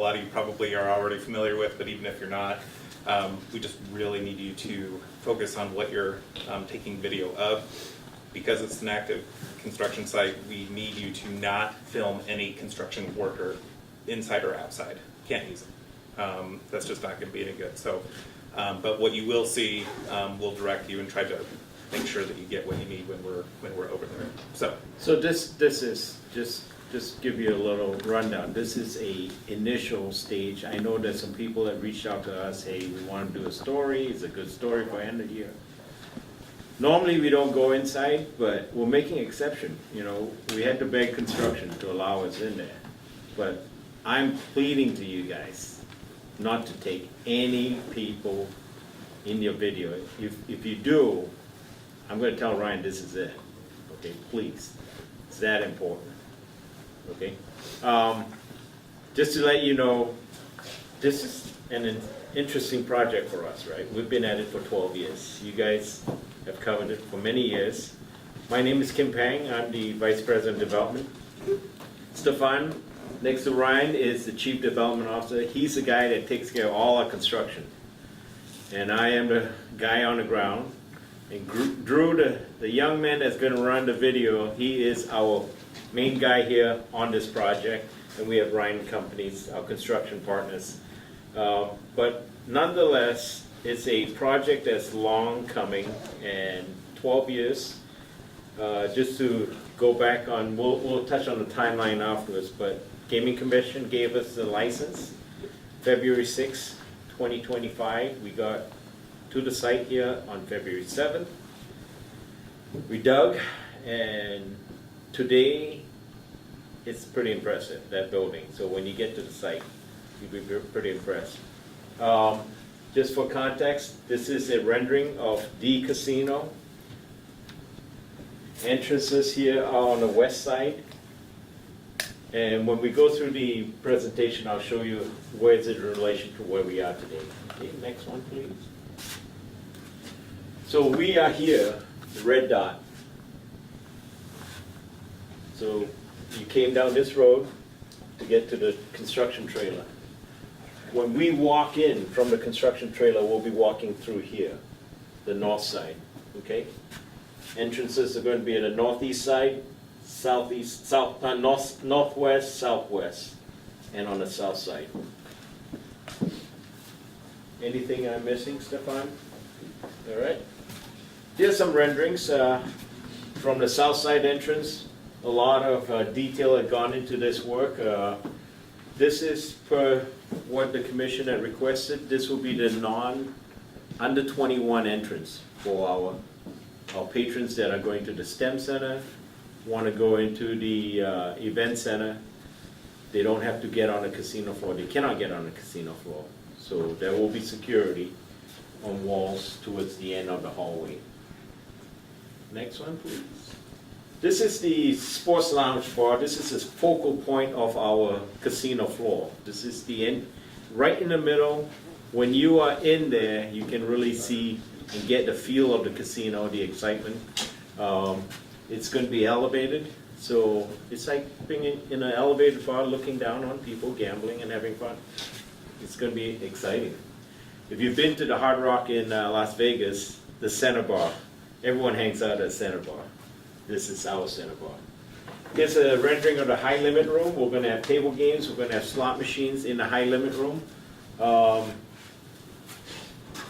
lot of you probably are already familiar with, but even if you're not, we just really need you to focus on what you're taking video of. Because it's an active construction site, we need you to not film any construction worker inside or outside. Can't use them. That's just not going to be any good. So, but what you will see, we'll direct you and try to make sure that you get what you need when we're over there. So this is just give you a little rundown. This is a initial stage. I know there's some people that reached out to us. Hey, we want to do a story. It's a good story for end of year. Normally we don't go inside, but we're making an exception. You know, we had to beg construction to allow us in there. But I'm pleading to you guys not to take any people in your video. If you do, I'm going to tell Ryan this is it. Okay, please. It's that important. Okay. Just to let you know, this is an interesting project for us, right? We've been at it for 12 years. You guys have covered it for many years. My name is Kim Pang. I'm the Vice President of Development. Stefan, next to Ryan, is the Chief Development Officer. He's the guy that takes care of all our construction. And I am the guy on the ground. And Drew, the young man that's going to run the video, he is our main guy here on this project. And we have Ryan Companies, our construction partners. But nonetheless, it's a project that's long coming, and 12 years. Just to go back on, we'll touch on the timeline afterwards, but Gaming Commission gave us the license February 6, 2025. We got to the site here on February 7th. We dug, and today it's pretty impressive, that building. So when you get to the site, you'll be pretty impressed. Just for context, this is a rendering of the casino. Entrances here are on the west side. And when we go through the presentation, I'll show you where it's in relation to where we are today. Okay, next one, please. So we are here, the red dot. So you came down this road to get to the construction trailer. When we walk in from the construction trailer, we'll be walking through here, the north side, okay? Entrances are going to be at the northeast side, southeast, northwest, southwest, and on the south side. Anything I'm missing, Stefan? All right. Here's some renderings from the south side entrance. A lot of detail had gone into this work. This is per what the commission had requested. This will be the under 21 entrance for our patrons that are going to the STEM Center, want to go into the event center. They don't have to get on the casino floor. They cannot get on the casino floor. So there will be security on walls towards the end of the hallway. Next one, please. This is the sports lounge bar. This is the focal point of our casino floor. This is the end, right in the middle. When you are in there, you can really see and get the feel of the casino, the excitement. It's going to be elevated, so it's like being in an elevated bar looking down on people gambling and having fun. It's going to be exciting. If you've been to the Hard Rock in Las Vegas, the center bar, everyone hangs out at the center bar. This is our center bar. Here's a rendering of the high limit room. We're going to have table games. We're going to have slot machines in the high limit room.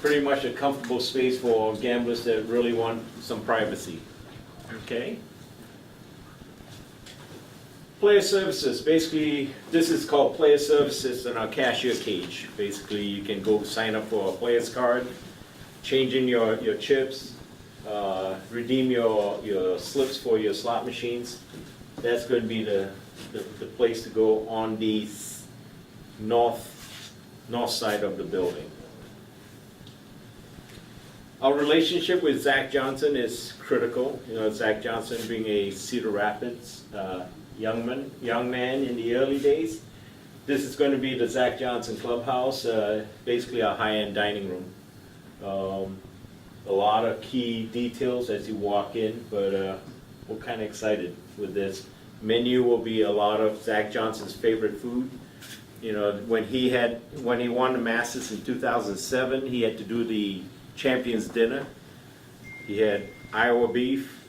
Pretty much a comfortable space for gamblers that really want some privacy. Okay. Player services. Basically, this is called player services in our cashier cage. Basically, you can go sign up for a player's card, change in your chips, redeem your slips for your slot machines. That's going to be the place to go on the north side of the building. Our relationship with Zach Johnson is critical. You know, Zach Johnson being a Cedar Rapids young man in the early days. This is going to be the Zach Johnson Clubhouse, basically a high-end dining room. A lot of key details as you walk in, but we're kind of excited with this. Menu will be a lot of Zach Johnson's favorite food, You know, when he won the Masters in 2007, he had to do the Champions Dinner. He had Iowa beef,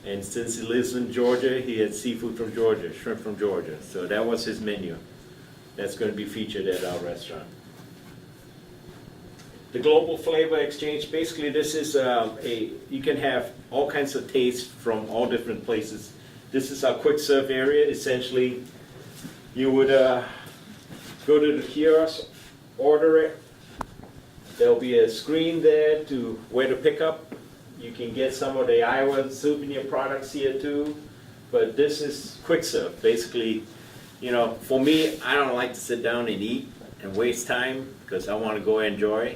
and since he lives in Georgia, he had seafood from Georgia, shrimp from Georgia. So that was his menu. That's going to be featured at our restaurant. The Global Flavor Exchange, basically this is you can have all kinds of tastes from all different places. This is our quick serve area. Essentially, you would go to the kiosk, order it. There'll be a screen there to where to pick up. You can get some of the Iowa souvenir products here too. But this is quick serve. Basically, you know, for me, I don't like to sit down and eat and waste time because I want to go enjoy.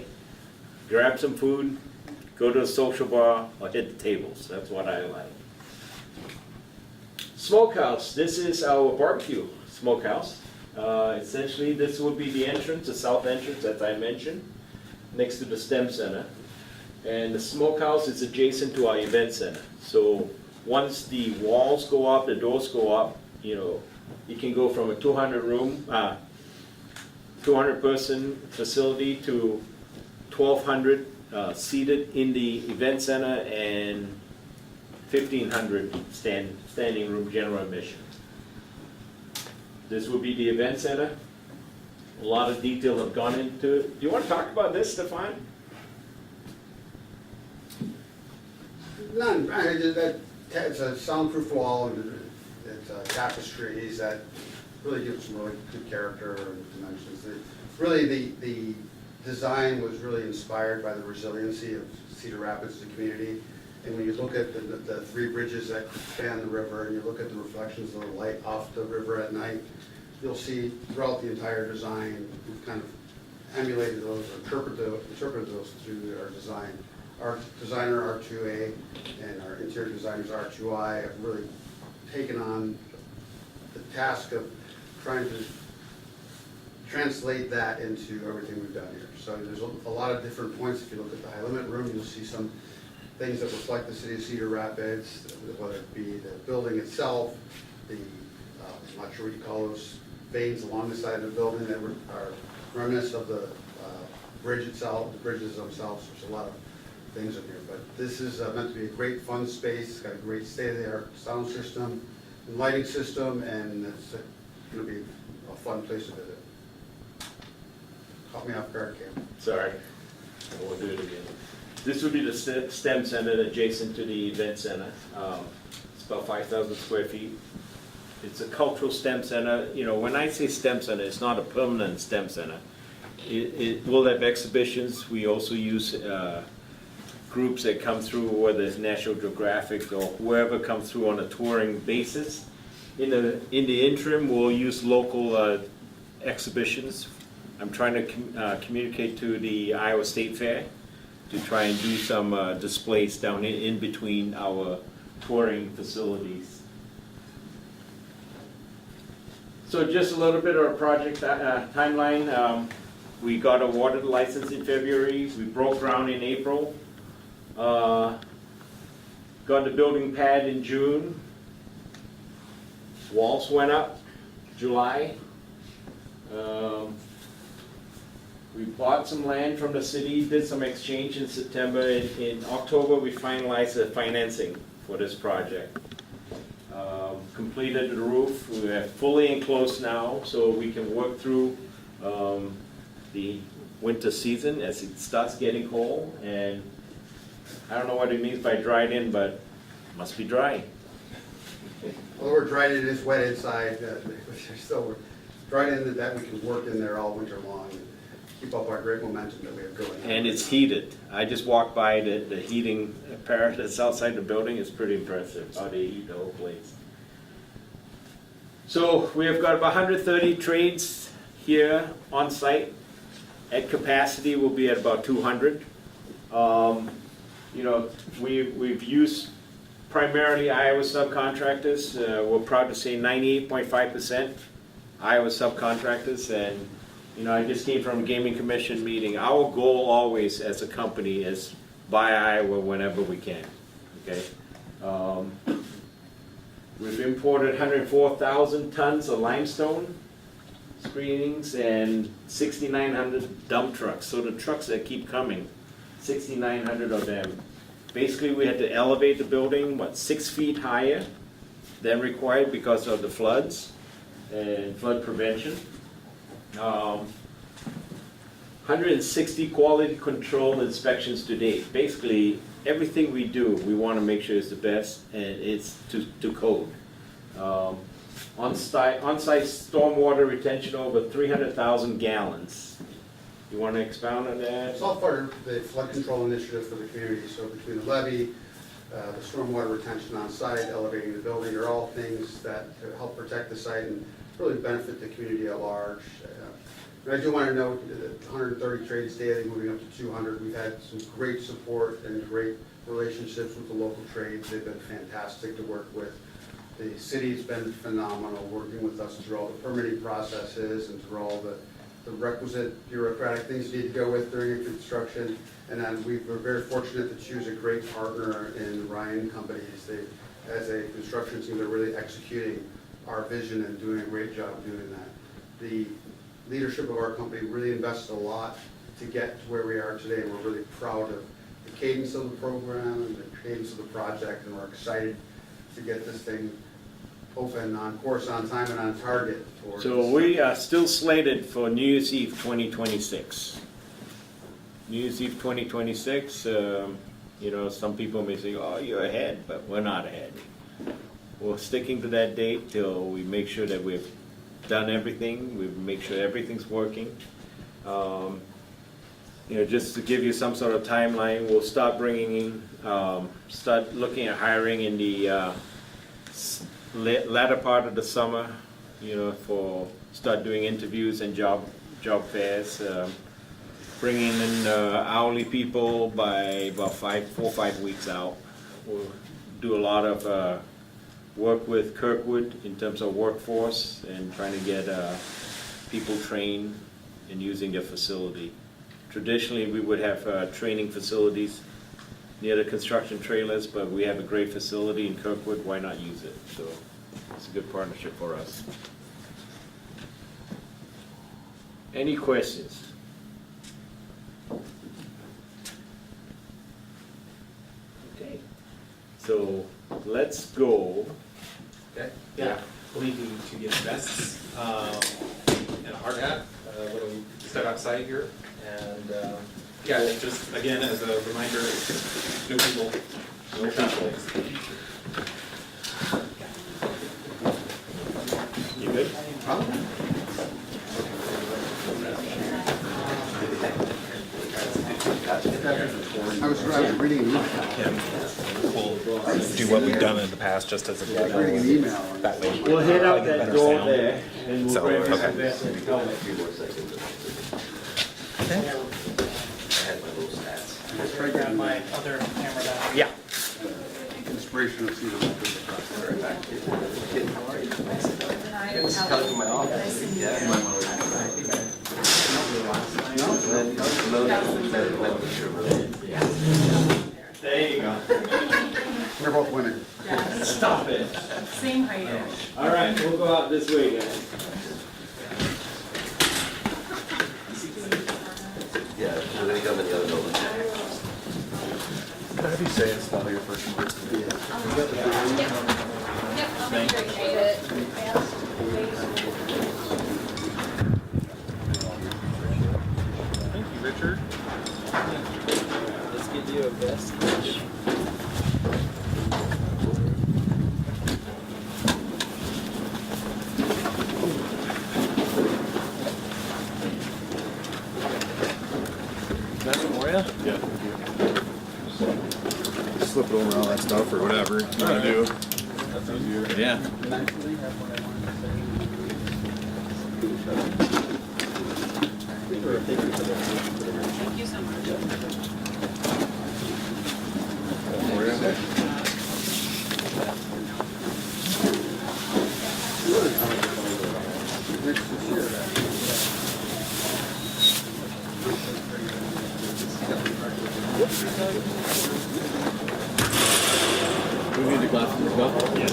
Grab some food, go to a social bar, or hit the tables. That's what I like. Smokehouse. This is our barbecue smokehouse. Essentially, this would be the entrance, the south entrance, as I mentioned, next to the STEM Center. And the smokehouse is adjacent to our event center. So once the walls go up, the doors go up, you know, you can go from a 200 person facility to 1,200 seated in the event center and 1,500 standing room general admission. This would be the event center. A lot of detail have gone into it. Do you want to talk about this, Stefan? None. It's a soundproof wall, and it's tapestries that really give some really good character and dimensions. The design was really inspired by the resiliency of Cedar Rapids as a community. And when you look at the three bridges that span the river, and you look at the reflections of the light off the river at night, you'll see throughout the entire design, we've kind of emulated those, or interpreted those through our design. Our designer, R2A, and our interior designers, R2I, have really taken on the task of trying to translate that into everything we've done here. So there's a lot of different points. If you look at the high limit room, you'll see some things that reflect the city of Cedar Rapids, whether it be the building itself, I'm not sure what you call those veins along the side of the building that are reminiscent of the bridge itself, the bridges themselves. There's a lot of things in here, but this is meant to be a great fun space. It's got a great state-of-the-art sound system and lighting system, and it's going to be a fun place to visit. Caught me off guard, Cam. Sorry, I won't do it again. This would be the STEM Center adjacent to the event center. It's about 5,000 square feet. It's a cultural STEM center. You know, when I say STEM center, it's not a permanent STEM center. It will have exhibitions. We also use groups that come through, whether it's National Geographic or whoever comes through on a touring basis. In the interim, we'll use local exhibitions. I'm trying to communicate to the Iowa State Fair to try and do some displays down in between our touring facilities. So just a little bit of our project timeline. We got awarded a license in February. We broke ground in April. Got the building pad in June. Walls went up July. We bought some land from the city, did some exchange in September. In October, we finalized the financing for this project. Completed the roof. We are fully enclosed now, so we can work through the winter season as it starts getting cold. And I don't know what it means by dried in, but it must be dry. Well, we're dried in, it's wet inside. So we're dried in that we can work in there all winter long and keep up our great momentum that we have going. And it's heated. I just walked by the heating apparatus outside the building. It's pretty impressive how they heat the whole place. So we have got about 130 trades here on site. At capacity, we'll be at about 200. You know, we've used primarily Iowa subcontractors. We're proud to say 98.5% Iowa subcontractors. And you know, I just came from a gaming commission meeting. Our goal always as a company is buy Iowa whenever we can. Okay. We've imported 104,000 tons of limestone screenings and 6,900 dump trucks. So the trucks that keep coming, 6,900 of them. Basically, we had to elevate the building, 6 feet higher than required because of the floods and flood prevention. 160 quality control inspections to date. Basically, everything we do, we want to make sure it's the best and it's to code. On-site stormwater retention over 300,000 gallons. You want to expound on that? It's all part of the flood control initiative for the community, so between the levee, the stormwater retention on site, elevating the building, are all things that help protect the site and really benefit the community at large. And I do want to note that 130 trades daily, moving up to 200. We've had some great support and great relationships with the local trades. They've been fantastic to work with. The city's been phenomenal, working with us through all the permitting processes and through all the requisite bureaucratic things you need to go with during construction. And then we're very fortunate to choose a great partner in Ryan Companies. They, as a construction team, they're really executing our vision and doing a great job doing that. The leadership of our company really invested a lot to get to where we are today, and we're really proud of the cadence of the program and the cadence of the project, and we're excited to get this thing open, on course, on time, and on target. So we are still slated for New Year's Eve 2026. New Year's Eve 2026, some people may say, oh, you're ahead, but we're not ahead. We're sticking to that date till we make sure that we've done everything, we make sure everything's working. Just to give you some sort of timeline, we'll start start looking at hiring in the latter part of the summer, start doing interviews and job fairs, bringing in hourly people by about 4 or 5 weeks out. We'll do a lot of work with Kirkwood in terms of workforce and trying to get people trained in using their facility. Traditionally, we would have training facilities near the construction trailers, but we have a great facility in Kirkwood. Why not use it? So it's a good partnership for us. Any questions? Okay, so let's go. Okay. Yeah. We'll need to get vests and a hard hat when we step outside here. And just again, as a reminder, new people, no conflicts. You good? I was reading an email. We'll do what we've done in the past, just as a Reading an email. that way. We'll head out Better that door sound. there, and we'll So, grab okay. some vests and helmet. I grabbed my other camera down. Yeah. Inspiration of Cedar Rapids. There you go. We're both winning. Stop it. Same height. All right, we'll go out this way, guys. Yeah, we're gonna come in the other building. How do you say it's not your first word? Yep, I'll make sure you read it. Thank you, Richard. Let's get you a vest. That's for you? Yeah. Slip it over all that stuff or whatever you want to do. That's easier. Yeah. Thank you so much. We need the glasses as well? Yes.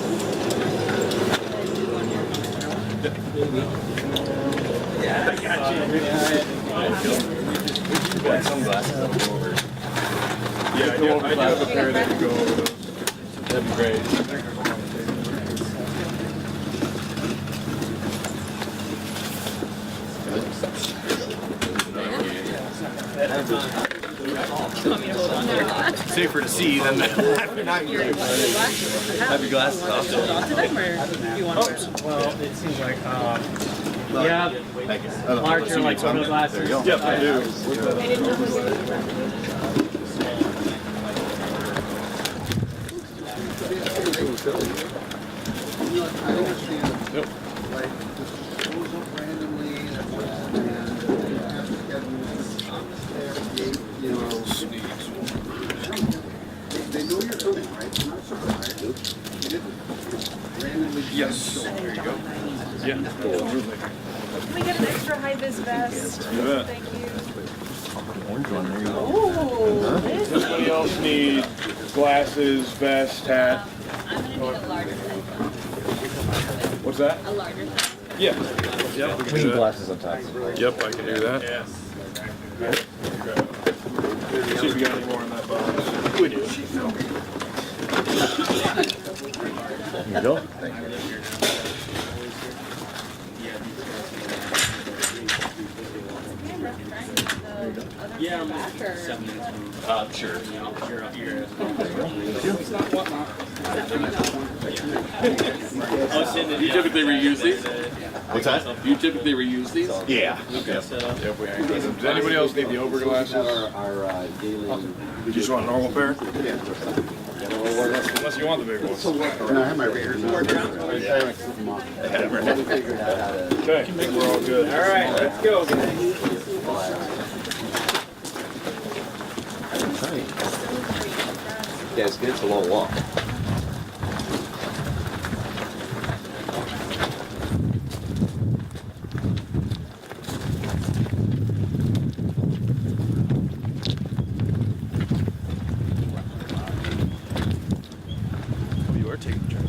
Got sunglasses up over. Yeah, I do have a pair that can go over those. That'd be great. Safer to see than have your glasses off. Well, it seems like, yeah, Thank you. larger like photo glasses. Yep, I do. I understand, like, just goes up randomly and have to get you know. They know you're coming, right? They're not surprised. They didn't randomly. Yes. There you go. Yeah. Can we get an extra high-vis vest? You bet. Thank you. Orange one, there you go. Ooh, this is Anybody else need glasses, vest, hat? I'm gonna need a larger size. What's that? A larger size. Yeah. Yep, we can do that. Glasses on top. Yep, I can do that. See if we got any more in that box. We do. Here you go. Thank you. Yeah, I'm Sure. You typically reuse these? What's that? You typically reuse these? Yeah. Does anybody else need the over glasses? You just want a normal pair? Unless you want the big ones. No, I have my readers. Okay, I think we're all good. All right, let's go, guys. Yeah, it's good. It's a long walk. Oh, you are taking a turn.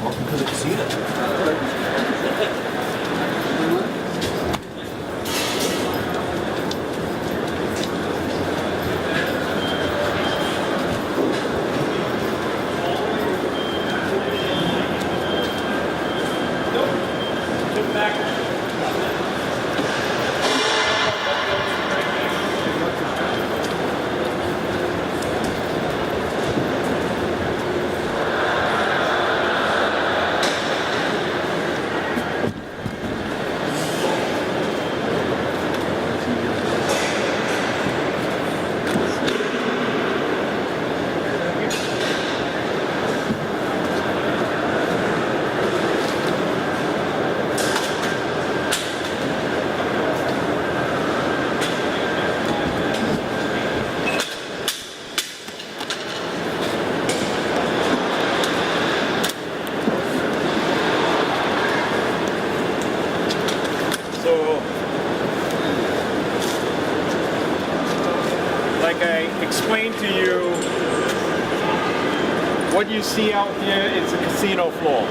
Welcome to the casino. So, like I explained to you, what you see out here is a casino floor.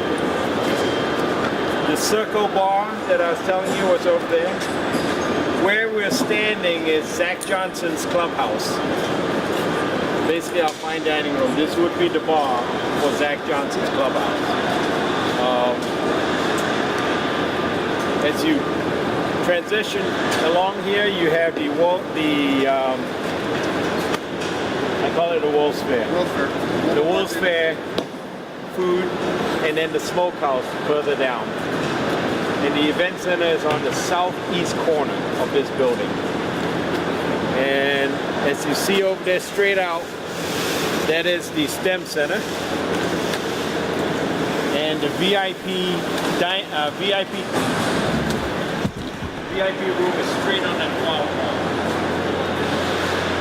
The circle bar that I was telling you was over there. Where we're standing is Zach Johnson's clubhouse. Basically our fine dining room. This would be the bar for Zach Johnson's clubhouse. As you transition along here, you have the I call it a Wolf's Fair. The Wolf's Fair food, and then the smokehouse further down. And the event center is on the southeast corner of this building. And as you see over there straight out, that is the STEM Center. And the VIP room is straight on that wall.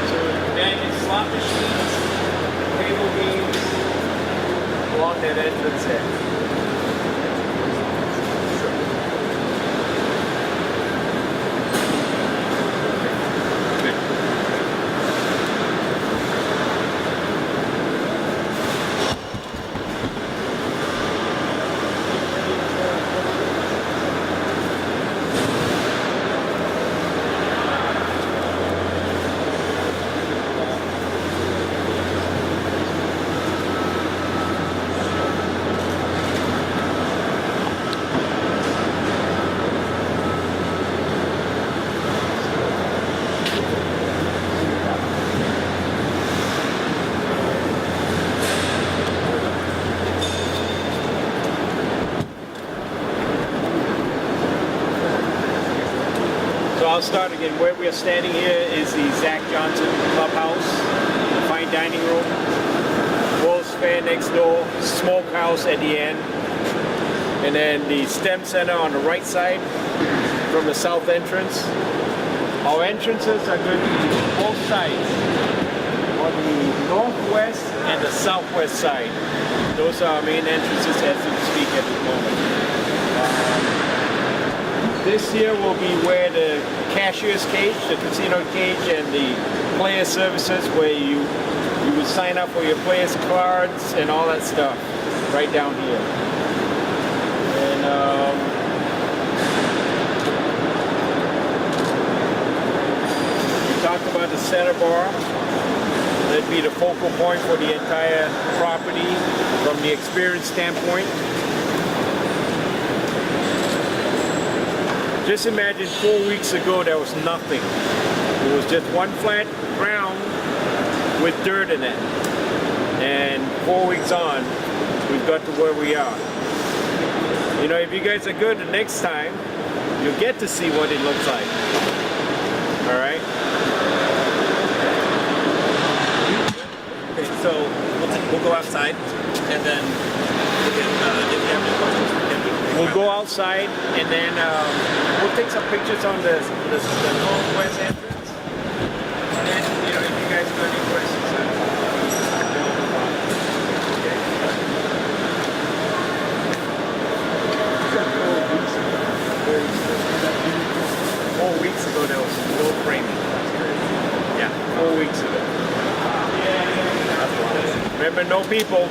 So then it's slot machines, table games, along that entrance there. I'll start again. Where we are standing here is the Zach Johnson Clubhouse, the fine dining room, Wolf's Fair next door, smokehouse at the end, and then the STEM Center on the right side from the south entrance. Our entrances are good to both sides, on the northwest and the southwest side. Those are our main entrances as we speak at the moment. This here will be where the cashier's cage, the casino cage, and the player services, where you would sign up for your players' cards and all that stuff, right down here. And we talked about the center bar. That'd be the focal point for the entire property from the experience standpoint. Just imagine 4 weeks ago there was nothing. It was just one flat ground with dirt in it. And 4 weeks on, we've got to where we are. You know, if you guys are good the next time, you'll get to see what it looks like. All right? Okay, so we'll go outside, and then we can, if you have any questions, we can. We'll go outside, and then we'll take some pictures on the northwest entrance. And then, you know, if you guys got any questions, okay. 4 weeks ago, there was no framing. Yeah, 4 weeks ago. Remember, no people.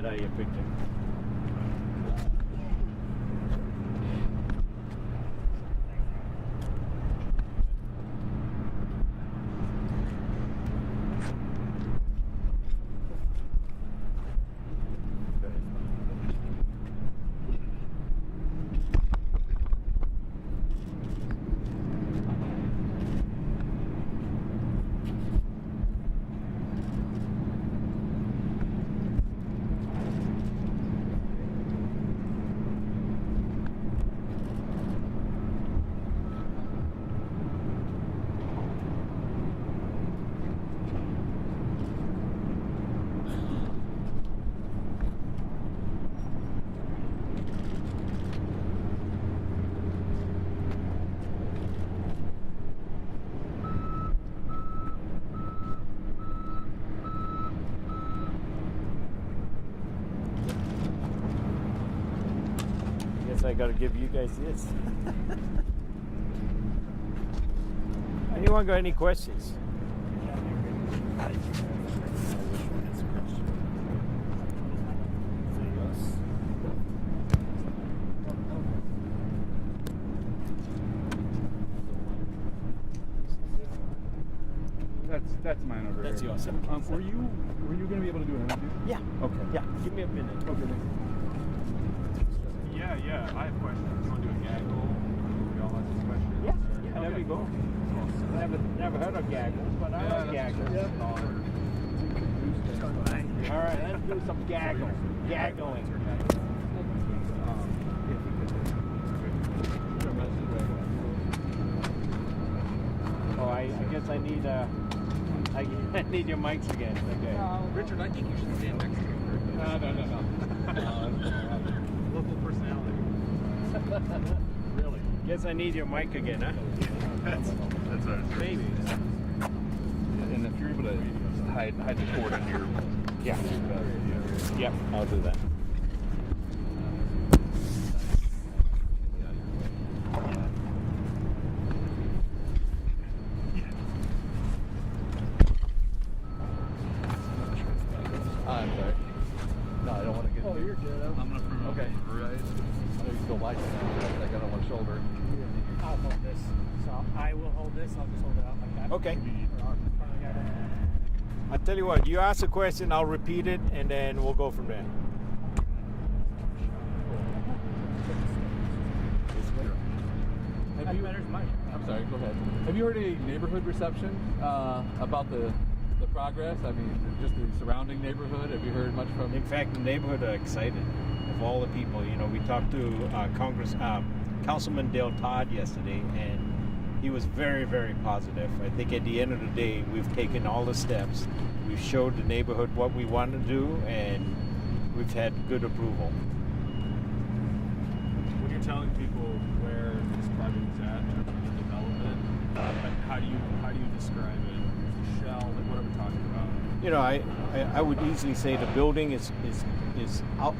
get out of your picture. I gotta give you guys this. Anyone got any questions? That's mine over That's here. yours. Were you going to be able to do an interview? Yeah. Okay. Yeah. Give me a minute. Okay. Yeah. I have questions. You want to do a gaggle? We all have some questions. Yeah. There we go. Never heard of gaggles, but I like gaggles. All right, let's do some gaggling. Oh, I guess I need I need your mics again. Okay. Richard, I think you should stand next to him. No. Local personality. Really? Guess I need your mic again, huh? That's right. Maybe. And if you're able to hide the cord in your... Yeah, I'll do that. I'm sorry. No, I don't want to get... Oh, you're good. I'm going to promote. Okay. Right. I know you still like it. I got it on my shoulder. I'll hold this. So I will hold this. I'll just hold it out like that. Okay. I'll tell you what, you ask a question, I'll repeat it, and then we'll go from there. I'm sorry, go ahead. Have you heard a neighborhood reception about the progress? I mean, just the surrounding neighborhood. Have you heard much from? In fact, the neighborhood are excited of all the people. You know, we talked to Councilman Dale Todd yesterday, and he was very, very positive. I think at the end of the day, we've taken all the steps. We've showed the neighborhood what we want to do, and we've had good approval. When you're telling people where this project is at in terms of development, how do you describe it? Shell, like what are we talking about? You know, I would easily say the building is out.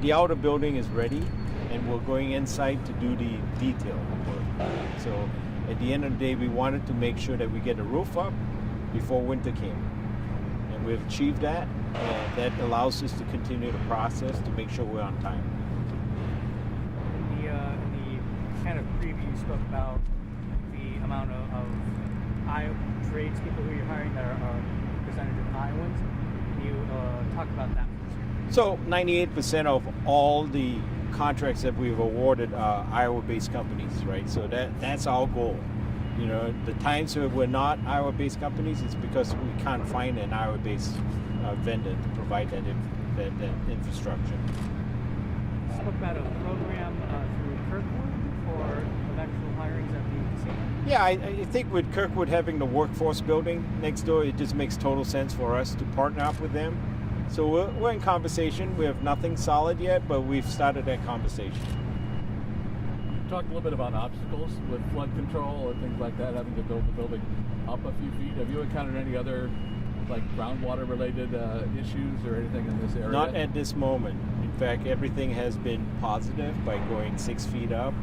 The outer building is ready, and we're going inside to do the detail work. So at the end of the day, we wanted to make sure that we get a roof up before winter came. And we've achieved that, and that allows us to continue the process to make sure we're on time. In the kind of preview, you spoke about the amount of trades people who you're hiring that are percentage of Iowans. Can you talk about that? So 98% of all the contracts that we've awarded are Iowa-based companies, right? So that's our goal. You know, the times where we're not Iowa-based companies, it's because we can't find an Iowa-based vendor to provide that infrastructure. You spoke about a program through Kirkwood for eventual hirings at the casino. Yeah, I think with Kirkwood having the workforce building next door, it just makes total sense for us to partner up with them. So we're in conversation. We have nothing solid yet, but we've started that conversation. Talk a little bit about obstacles with flood control and things like that, having to build the building up a few feet. Have you encountered any other like groundwater related issues or anything in this area? Not at this moment. In fact, everything has been positive by going 6 feet up.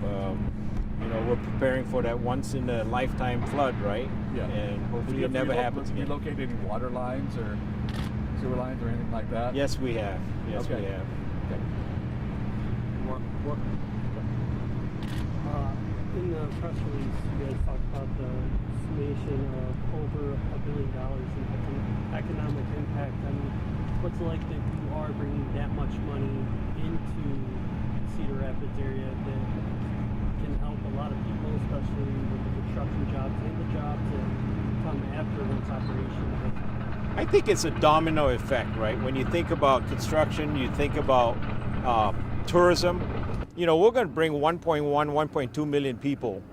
You know, we're preparing for that once in a lifetime flood, right? Yeah. And hopefully it never happens again. Relocate any water lines or? sewer lines or anything like that? Yes, we have. Yes, Okay. we have. Okay. What? In the press release, you guys talked about the summation of over $1 billion in economic impact. I mean, what's it like that you are bringing that much money into Cedar Rapids area that can help a lot of people, especially with the construction jobs and the jobs that come after once operation? I think it's a domino effect, right? When you think about construction, you think about tourism. You know, we're going to bring 1.1, 1.2 million people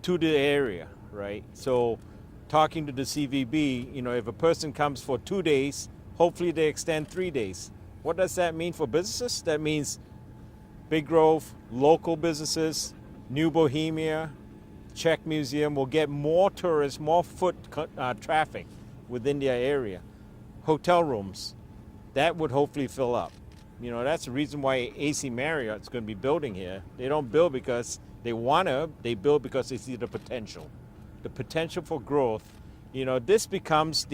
to the area, right? So talking to the CVB, you know, if a person comes for 2 days, hopefully they extend 3 days. What does that mean for businesses? That means Big Grove, local businesses, New Bohemia, Czech Museum will get more tourists, more foot traffic within their area. Hotel rooms, that would hopefully fill up. You know, that's the reason why AC Marriott's going to be building here. They don't build because they want to, they build because they see the potential for growth. You know, this becomes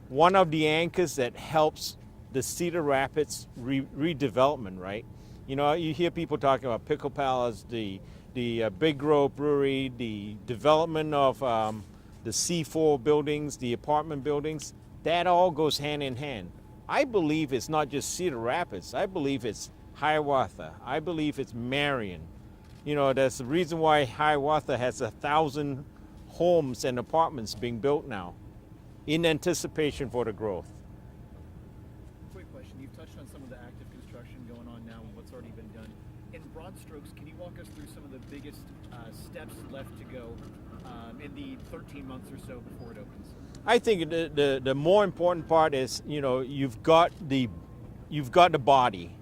one of the anchors that helps the Cedar Rapids redevelopment, right? You know, you hear people talking about Pickle Palace, the Big Grove Brewery, the development of the C4 buildings, the apartment buildings. That all goes hand in hand. I believe it's not just Cedar Rapids. I believe it's Hiawatha. I believe it's Marion. You know, that's the reason why Hiawatha has 1,000 homes and apartments being built now in anticipation for the growth. Quick question. You've touched on some of the active construction going on now and what's already been done. In broad strokes, can you walk us through some of the biggest steps left to go in the 13 months or so before it opens? I think the more important part is, you know, you've got the body.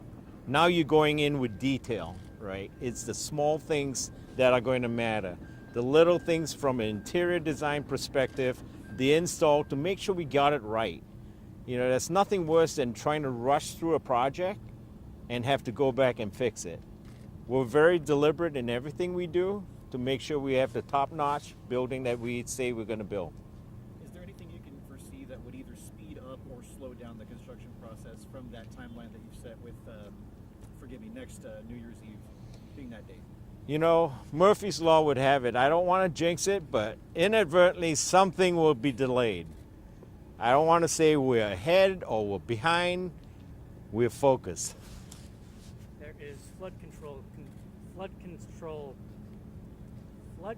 Now you're going in with detail, right? It's the small things that are going to matter. The little things from an interior design perspective, the install, to make sure we got it right. You know, there's nothing worse than trying to rush through a project and have to go back and fix it. We're very deliberate in everything we do to make sure we have the top-notch building that we say we're going to build. That would either speed up or slow down the construction process from that timeline that you've set with, next New Year's Eve being that date? You know, Murphy's Law would have it. I don't want to jinx it, but inadvertently something will be delayed. I don't want to say we're ahead or we're behind. We're focused. There is flood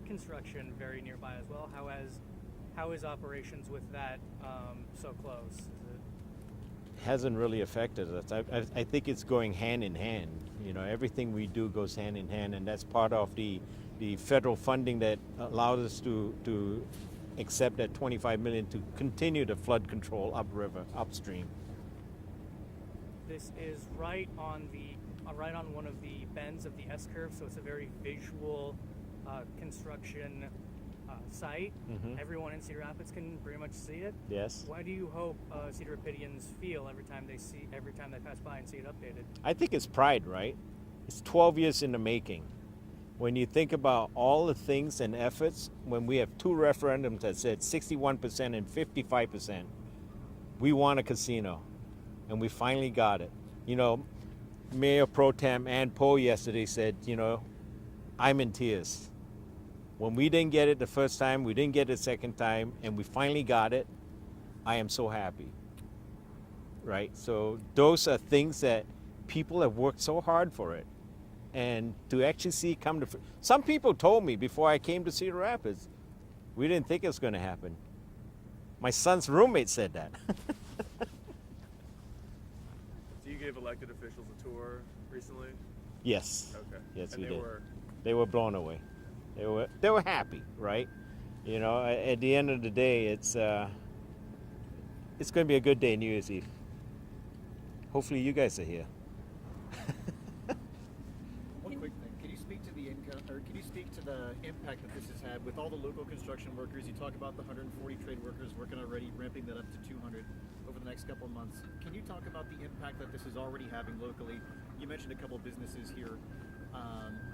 construction very nearby as well. How is operations with that so close? Hasn't really affected us. I think it's going hand in hand. You know, everything we do goes hand in hand, and that's part of the federal funding that allows us to accept that $25 million to continue the flood control upriver, upstream. This is right on one of the bends of the S curve, so it's a very visual construction site. Mm-hmm. Everyone in Cedar Rapids can pretty much see it. Yes. Why do you hope Cedar Rapidians feel every time they pass by and see it updated? I think it's pride, right? It's 12 years in the making. When you think about all the things and efforts, when we have two referendums that said 61% and 55%, we want a casino, and we finally got it. You know, Mayor Pro Tem Ann Poe yesterday said, you know, I'm in tears. When we didn't get it the first time, we didn't get it the second time, and we finally got it, I am so happy, right? So those are things that people have worked so hard for it. And to actually see it come to some people told me before I came to Cedar Rapids, we didn't think it was going to happen. My son's roommate said that. So you gave elected officials a tour recently? Yes. Okay. Yes, and we they did. were? They were blown away. They were happy, right? You know, at the end of the day, it's going to be a good day, New Year's Eve. Hopefully, you guys are here. One quick thing: can you speak to the impact that this has had with all the local construction workers? You talk about the 140 trade workers working already, ramping that up to 200 over the next couple of months. Can you talk about the impact that this is already having locally? You mentioned a couple of businesses here.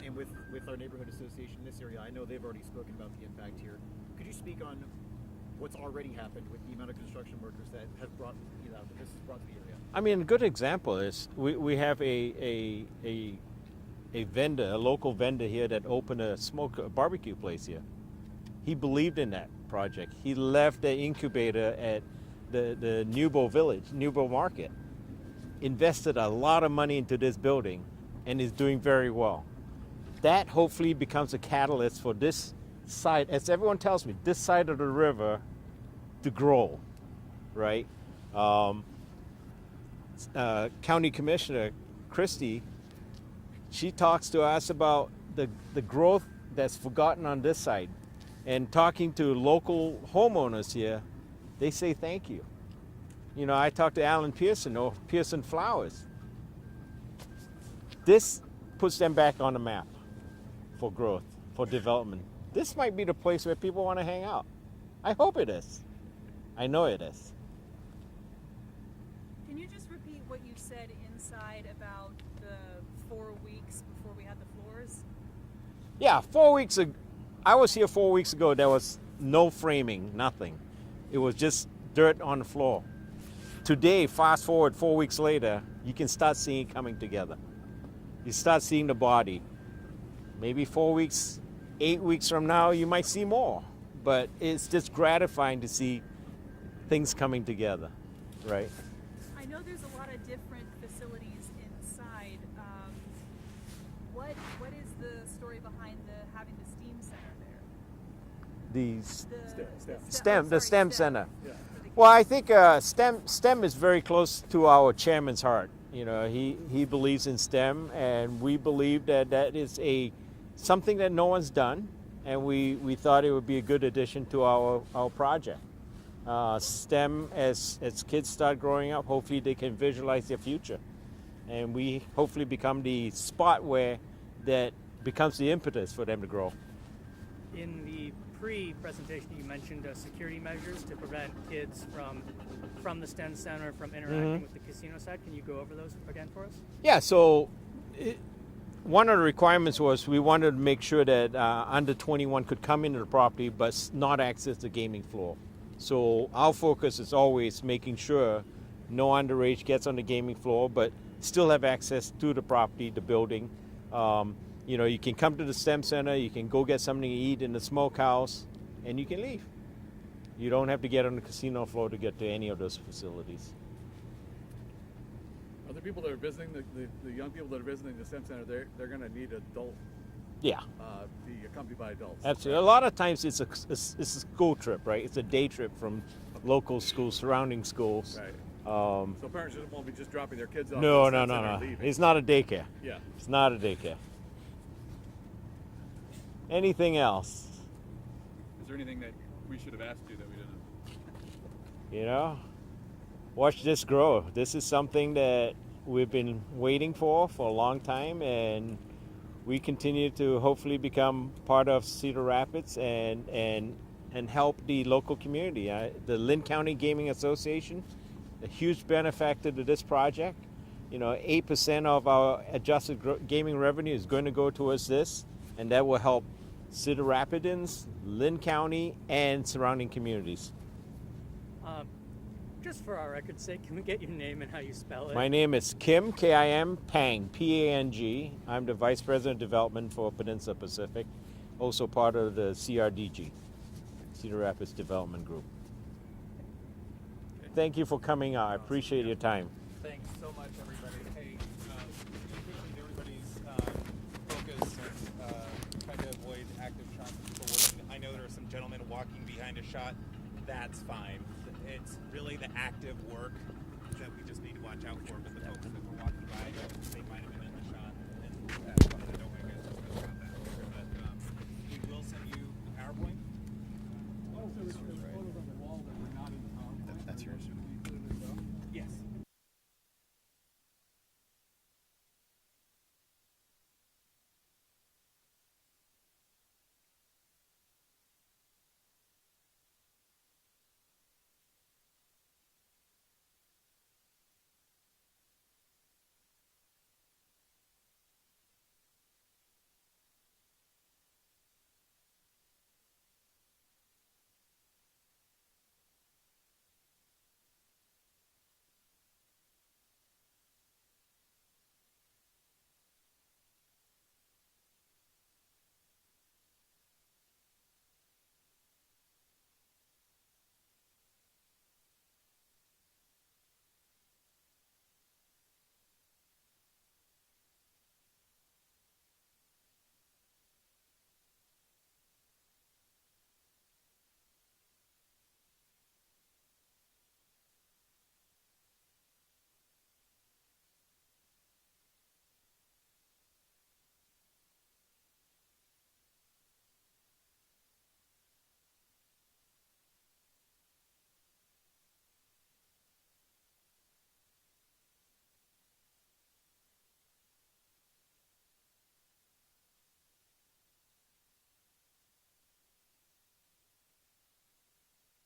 And with our neighborhood association in this area, I know they've already spoken about the impact here. Could you speak on what's already happened with the amount of construction workers that have brought, that this has brought to the area? I mean, a good example is we have a vendor, a local vendor here that opened a barbecue place here. He believed in that project. He left the incubator at the Newbo Village, Newbo Market, invested a lot of money into this building, and is doing very well. That hopefully becomes a catalyst for this side, as everyone tells me, this side of the river to grow, right? County Commissioner Christie, she talks to us about the growth that's forgotten on this side. And talking to local homeowners here, they say thank you. I talked to Alan Pearson, or Pearson Flowers. This puts them back on the map for growth, for development. This might be the place where people want to hang out. I hope it is. I know it is. Can you just repeat what you said inside about the 4 weeks before we had the floors? Yeah, 4 weeks ago. I was here 4 weeks ago. There was no framing, nothing. It was just dirt on the floor. Today, fast forward 4 weeks later, you can start seeing it coming together. You start seeing the body. Maybe 4 weeks, 8 weeks from now, you might see more. But it's just gratifying to see things coming together, right? I know there's a lot of different facilities inside. What is the story behind having the STEAM center there? The STEM center. Yeah. Well, I think STEM is very close to our chairman's heart. He believes in STEM, and we believe that is something that no one's done, and we thought it would be a good addition to our project. STEM, as kids start growing up, hopefully they can visualize their future, and we hopefully become the spot where that becomes the impetus for them to grow. In the pre-presentation, you mentioned security measures to prevent kids from the STEM center from interacting with the casino side. Can you go over those again for us? Yeah, so one of the requirements was we wanted to make sure that under 21 could come into the property but not access the gaming floor. So our focus is always making sure no underage gets on the gaming floor but still have access to the property, the building. You can come to the STEM center, you can go get something to eat in the smokehouse, and you can leave. You don't have to get on the casino floor to get to any of those facilities. Other people that are visiting, the young people that are visiting the STEM center, they're going to need adult. Yeah. Be accompanied by adults. Absolutely. A lot of times it's a school trip, right? It's a day trip from local schools, surrounding schools. Right. So parents won't be just dropping their kids off. No. Leaving. It's not a daycare. Yeah. It's not a daycare. Anything else? Is there anything that we should have asked you that we didn't? Watch this grow. This is something that we've been waiting for a long time, and we continue to hopefully become part of Cedar Rapids and help the local community. The Linn County Gaming Association, a huge benefactor to this project. 8% of our adjusted gaming revenue is going to go towards this, and that will help Cedar Rapids, Linn County, and surrounding communities. Just for our record's sake, can we get your name and how you spell it? My name is Kim, K-I-M, Pang, P-A-N-G. I'm the Vice President of Development for Peninsula Pacific, also part of the CRDG, Cedar Rapids Development Group. Thank you for coming out. I appreciate your time. Thanks so much, everybody. Hey, appreciate everybody's focus and trying to avoid active shots of people working. I know there are some gentlemen walking behind a shot. That's fine. It's really the active work that we just need to watch out for. But the folks that were walking by, they might have been